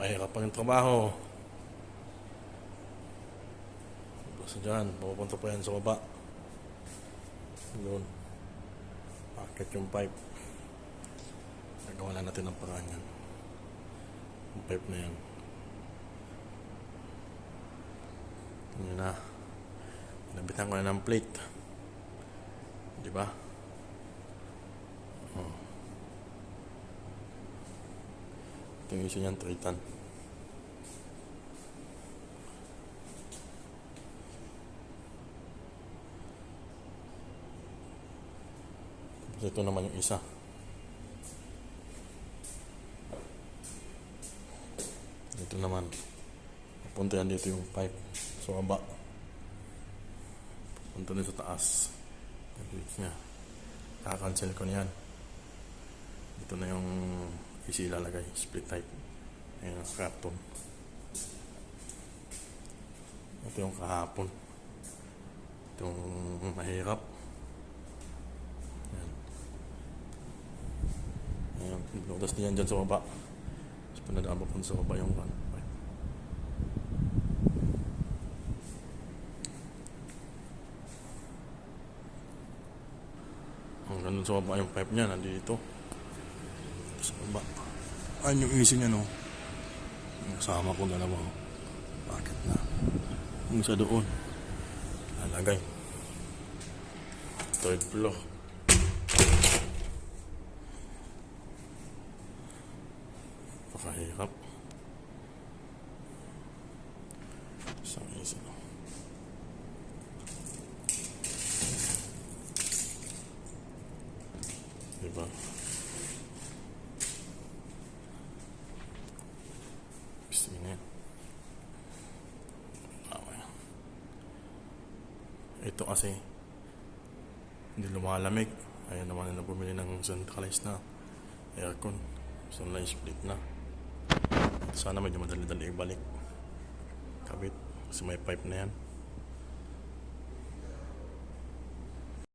Mahirap pa yung trabaho. Basta dyan, pupunta pa yan sa baba. Doon. Akit yung pipe. Nagawa na natin ang paraan yan. Yung pipe na yan. Yun na. Nabitan ko na ng plate. Diba? Oh. Ito yung isa niyan, 3 ton. Ito naman yung isa. Ito naman. Punta yan dito yung pipe. So, baba. Punta din sa taas. Pag-click niya. Kaka-cancel ko niyan. Ito na yung PC ilalagay. Split type. Ayan ang karton. Ito yung kahapon. Ito yung mahirap. Ayan, binutas niyan dyan sa baba. Tapos pinadaan pa sa baba yung pipe. Hanggang sa baba yung pipe niya, nandito. Sa baba. Ayan yung isi niya, no? Kasama ko dalawa. Bakit na? Yung isa doon. Lalagay. Third floor. Pakahirap. Isang isa, no? Diba? Piscina. Ito kasi hindi lumalamig. Ayaw naman na bumili ng centralized na aircon. So na-split na. Sana medyo madali-dali ibalik. Kabit. Kasi may pipe na yan.